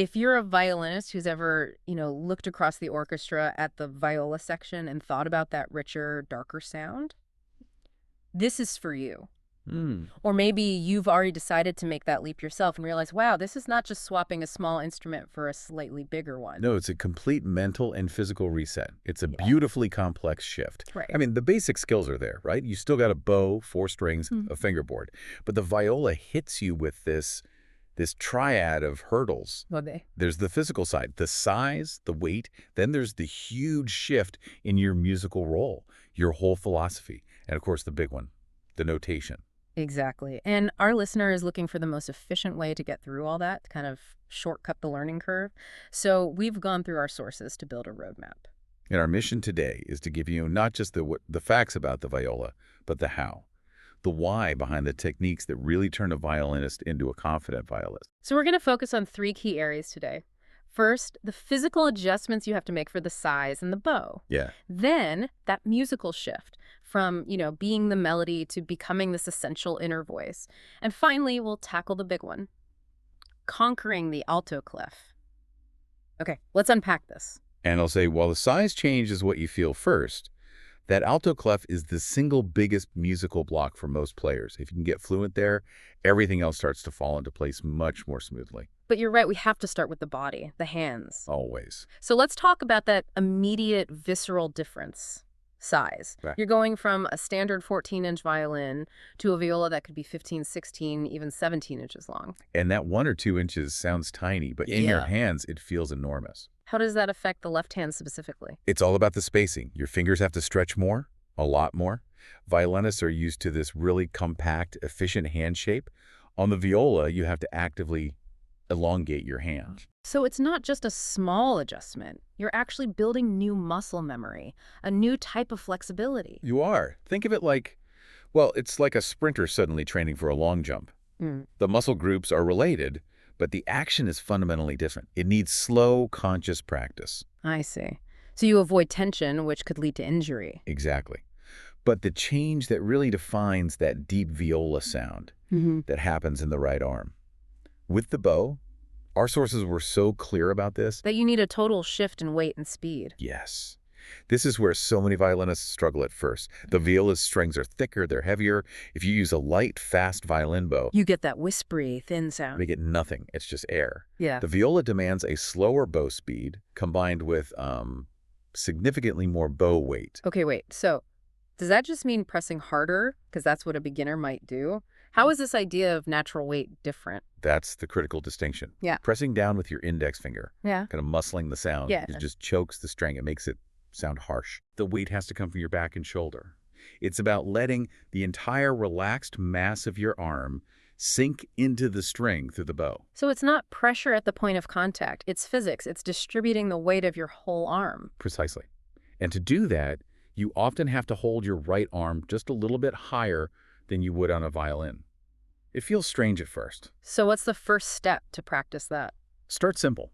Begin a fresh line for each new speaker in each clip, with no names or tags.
If you're a violinist who's ever, looked across the orchestra at the viola section and thought about that richer, darker sound, this is for you.
Hmm.
Or maybe you've already decided to make that leap yourself and realize, wow, this is not just swapping a small instrument for a slightly bigger one.
No, it's a complete mental and physical reset. It's a
Yeah.
beautifully complex shift. I
Right.
mean, the basic skills are there, right? You still got a bow, 4 strings,
Hmm.
a fingerboard. But the viola hits you with this triad of hurdles.
Well, they.
There's the physical side, the size, the weight. Then there's the huge shift in your musical role, your whole philosophy. And of course, the big one, the notation.
Exactly. And our listener is looking for the most efficient way to get through all that, to kind of shortcut the learning curve. So we've gone through our sources to build a roadmap.
And our mission today is to give you not just the facts about the viola, but the how, the why behind the techniques that really turn a violinist into a confident violist.
So we're going to focus on three key areas today. First, the physical adjustments you have to make for the size and the bow.
Yeah.
Then, that musical shift from, being the melody to becoming this essential inner voice. And finally, we'll tackle the big one, conquering the alto clef. Okay, let's unpack this.
And I'll say, while the size change is what you feel first, that alto clef is the single biggest musical block for most players. If you can get fluent there, everything else starts to fall into place much more smoothly.
But you're right, we have to start with the body, the hands.
Always.
So let's talk about that immediate visceral difference. Size.
Right.
You're going from a standard 14-inch violin to a viola that could be 15, 16, even 17 inches long.
And that 1 or 2 inches sounds tiny, but in your
Yeah.
hands, it feels enormous.
How does that affect the left hand specifically?
It's all about the spacing. Your fingers have to stretch more, a lot more. Violinists are used to this really compact, efficient hand shape. On the viola, you have to actively elongate your hand.
So it's not just a small adjustment. You're actually building new muscle memory, a new type of flexibility.
You are. Think of it like, well, it's like a sprinter suddenly training for a long jump.
Mm,
The muscle groups are related, but the action is fundamentally different. It needs slow, conscious practice.
I see. So you avoid tension, which could lead to injury.
Exactly. But the change that really defines that deep viola sound
Mm-hmm.
that happens in the right arm. With the bow, our sources were so clear about this.
That you need a total shift in weight and speed.
Yes. This is where so many violinists struggle at first. The viola's strings are thicker, they're heavier. If you use a light, fast violin bow,
You get that whispery, thin sound.
they get nothing. It's just air.
Yeah.
The viola demands a slower bow speed combined with significantly more bow weight.
Okay, wait. So does that just mean pressing harder? Because that's what a beginner might do. How is this idea of natural weight different?
That's the critical distinction.
Yeah.
Pressing down with your index finger,
Yeah.
kind of muscling the sound,
Yeah.
it just chokes the string. It makes it sound harsh. The weight has to come from your back and shoulder. It's about letting the entire relaxed mass of your arm sink into the string through the bow.
So it's not pressure at the point of contact. It's physics. It's distributing the weight of your whole arm.
Precisely. And to do that, you often have to hold your right arm just a little bit higher than you would on a violin. It feels strange at first.
So what's the first step to practice that?
Start simple.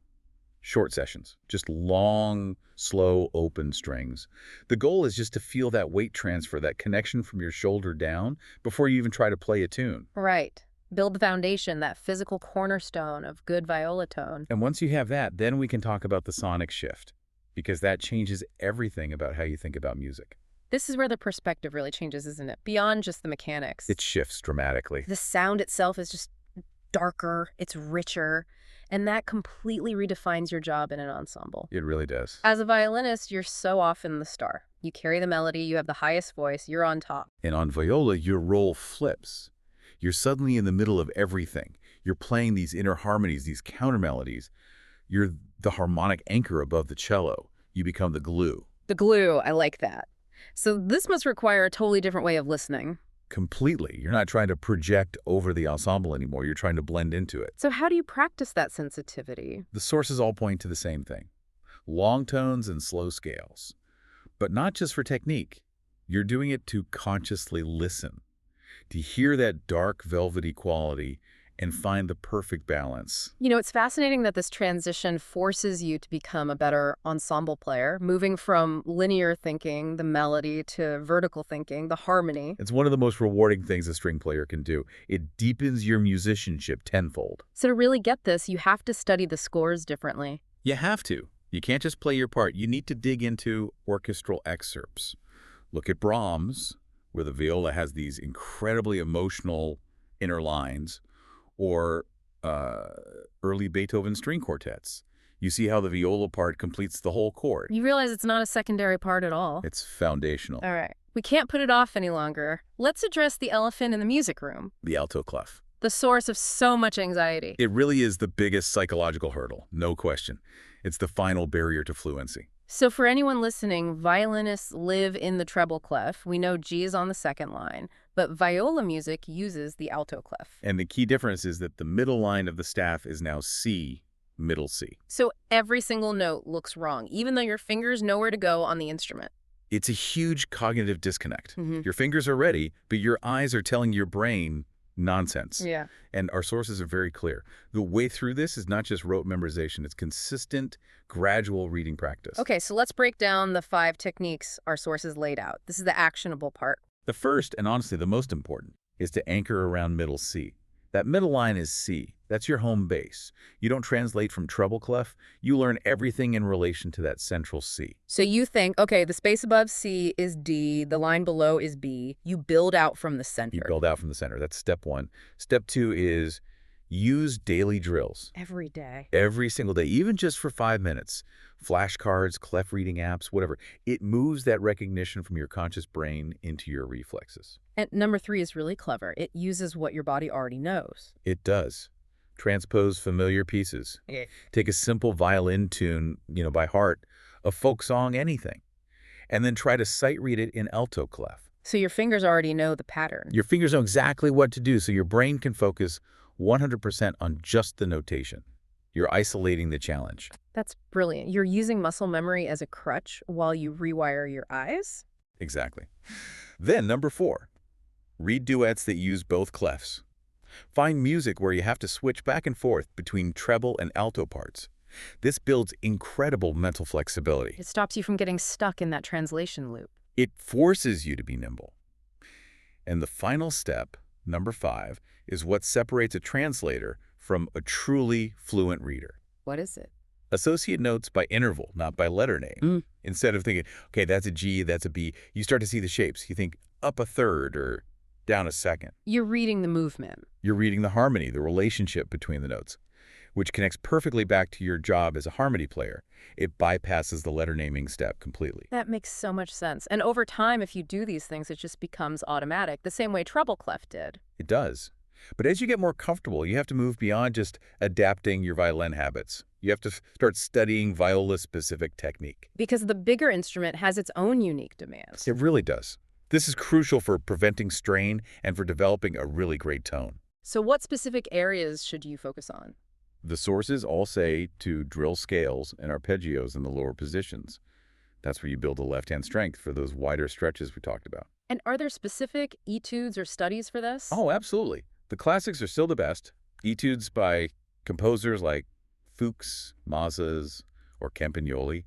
Short sessions, just long, slow, open strings. The goal is just to feel that weight transfer, that connection from your shoulder down before you even try to play a tune.
Right. Build the foundation, that physical cornerstone of good viola tone.
And once you have that, then we can talk about the sonic shift, because that changes everything about how you think about music.
This is where the perspective really changes, isn't it? Beyond just the mechanics.
It shifts dramatically.
The sound itself is just darker, it's richer, and that completely redefines your job in an ensemble.
It really does.
As a violinist, you're so often the star. You carry the melody, you have the highest voice, you're on top.
And on viola, your role flips. You're suddenly in the middle of everything. You're playing these inner harmonies, these counter melodies. You're the harmonic anchor above the cello. You become the glue.
The glue, I like that. So this must require a totally different way of listening.
Completely. You're not trying to project over the ensemble anymore. You're trying to blend into it.
So how do you practice that sensitivity?
The sources all point to the same thing. Long tones and slow scales. But not just for technique. You're doing it to consciously listen, to hear that dark, velvety quality and find the perfect balance.
You know, it's fascinating that this transition forces you to become a better ensemble player, moving from linear thinking, the melody, to vertical thinking, the harmony.
It's one of the most rewarding things a string player can do. It deepens your musicianship tenfold.
So to really get this, you have to study the scores differently.
You have to. You can't just play your part. You need to dig into orchestral excerpts. Look at Brahms, where the viola has these incredibly emotional inner lines, or early Beethoven string quartets. You see how the viola part completes the whole chord.
You realize it's not a secondary part at all.
It's foundational.
All right. We can't put it off any longer. Let's address the elephant in the music room,
The alto clef.
the source of so much anxiety.
It really is the biggest psychological hurdle, no question. It's the final barrier to fluency.
So for anyone listening, violinists live in the treble clef. We know G is on the second line, but viola music uses the alto clef.
And the key difference is that the middle line of the staff is now C, middle C.
So every single note looks wrong, even though your fingers know where to go on the instrument.
It's a huge cognitive disconnect.
Mhm.
Your fingers are ready, but your eyes are telling your brain nonsense.
Yeah.
And our sources are very clear. The way through this is not just rote memorization. It's consistent, gradual reading practice.
Okay, so let's break down the 5 techniques our sources laid out. This is the actionable part.
The first, and honestly the most important, is to anchor around middle C. That middle line is C. That's your home base. You don't translate from treble clef. You learn everything in relation to that central C.
So you think, okay, the space above C is D, the line below is B. You build out from the center.
You build out from the center. That's step one. Step two is use daily drills.
Every day.
Every single day, even just for 5 minutes. Flashcards, clef reading apps, whatever. It moves that recognition from your conscious brain into your reflexes.
And number 3 is really clever. It uses what your body already knows.
It does. Transpose familiar pieces.
Yeah.
Take a simple violin tune, by heart, a folk song, anything, and then try to sight read it in alto clef.
So your fingers already know the pattern.
Your fingers know exactly what to do, so your brain can focus 100% on just the notation. You're isolating the challenge.
That's brilliant. You're using muscle memory as a crutch while you rewire your eyes?
Exactly. Then, number 4, read duets that use both clefs. Find music where you have to switch back and forth between treble and alto parts. This builds incredible mental flexibility.
It stops you from getting stuck in that translation loop.
It forces you to be nimble. And the final step, number 5, is what separates a translator from a truly fluent reader.
What is it?
Associate notes by interval, not by letter name. Instead of thinking, okay, that's a G, that's a B, you start to see the shapes. You think up a third or down a second.
You're reading the movement.
You're reading the harmony, the relationship between the notes, which connects perfectly back to your job as a harmony player. It bypasses the letter naming step completely.
That makes so much sense. And over time, if you do these things, it just becomes automatic, the same way treble clef did.
It does. But as you get more comfortable, you have to move beyond just adapting your violin habits. You have to start studying viola-specific technique.
Because the bigger instrument has its own unique demands.
It really does. This is crucial for preventing strain and for developing a really great tone.
So what specific areas should you focus on?
The sources all say to drill scales and arpeggios in the lower positions. That's where you build the left-hand strength for those wider stretches we talked about.
And are there specific etudes or studies for this?
Oh, absolutely. The classics are still the best. Etudes by composers like Fuchs, Mazas, or Campagnoli.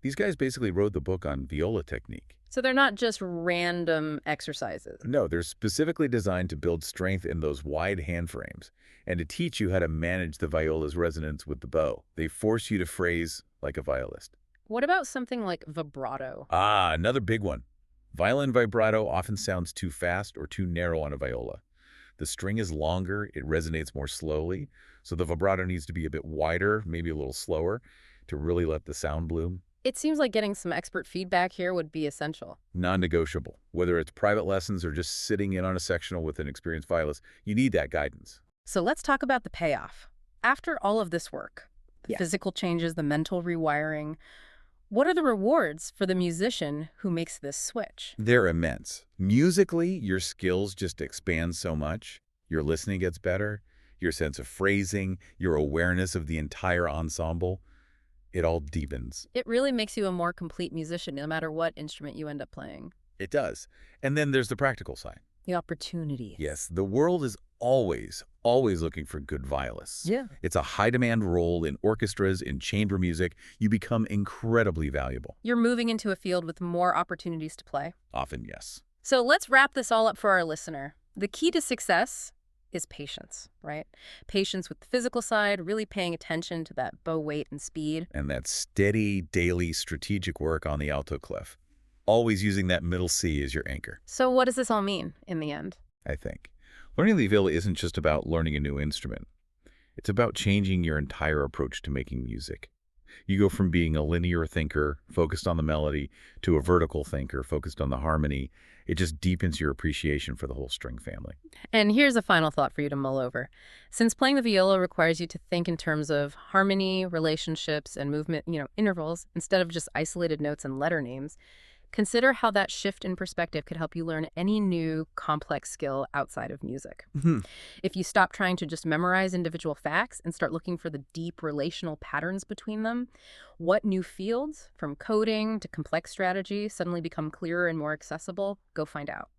These guys basically wrote the book on viola technique.
So they're not just random exercises.
No, they're specifically designed to build strength in those wide hand frames and to teach you how to manage the viola's resonance with the bow. They force you to phrase like a violist.
What about something like vibrato?
Ah, another big one. Violin vibrato often sounds too fast or too narrow on a viola. The string is longer, it resonates more slowly, so the vibrato needs to be a bit wider, maybe a little slower, to really let the sound bloom.
It seems like getting some expert feedback here would be essential.
Non-negotiable. Whether it's private lessons or just sitting in on a sectional with an experienced violist, you need that guidance.
So let's talk about the payoff. After all of this work, the physical changes, the mental rewiring, what are the rewards for the musician who makes this switch?
They're immense. Musically, your skills just expand so much. Your listening gets better, your sense of phrasing, your awareness of the entire ensemble. It all deepens.
It really makes you a more complete musician, no matter what instrument you end up playing.
It does. And then there's the practical side.
The opportunity.
Yes, the world is always looking for good violists.
Yeah.
It's a high-demand role in orchestras, in chamber music. You become incredibly valuable.
You're moving into a field with more opportunities to play.
Often, yes.
So let's wrap this all up for our listener. The key to success is patience, right? Patience with the physical side, really paying attention to that bow weight and speed.
And that steady, daily, strategic work on the alto clef. Always using that middle C as your anchor,
So what does this all mean in the end?
I think. Learning the viola isn't just about learning a new instrument. It's about changing your entire approach to making music. You go from being a linear thinker, focused on the melody, to a vertical thinker, focused on the harmony. It just deepens your appreciation for the whole string family.
And here's a final thought for you to mull over. Since playing the viola requires you to think in terms of harmony, relationships, and movement, intervals, instead of just isolated notes and letter names, consider how that shift in perspective could help you learn any new complex skill outside of music.
Mhm.
If you stop trying to just memorize individual facts and start looking for the deep relational patterns between them, what new fields, from coding to complex strategy, suddenly become clearer and more accessible? Go find out.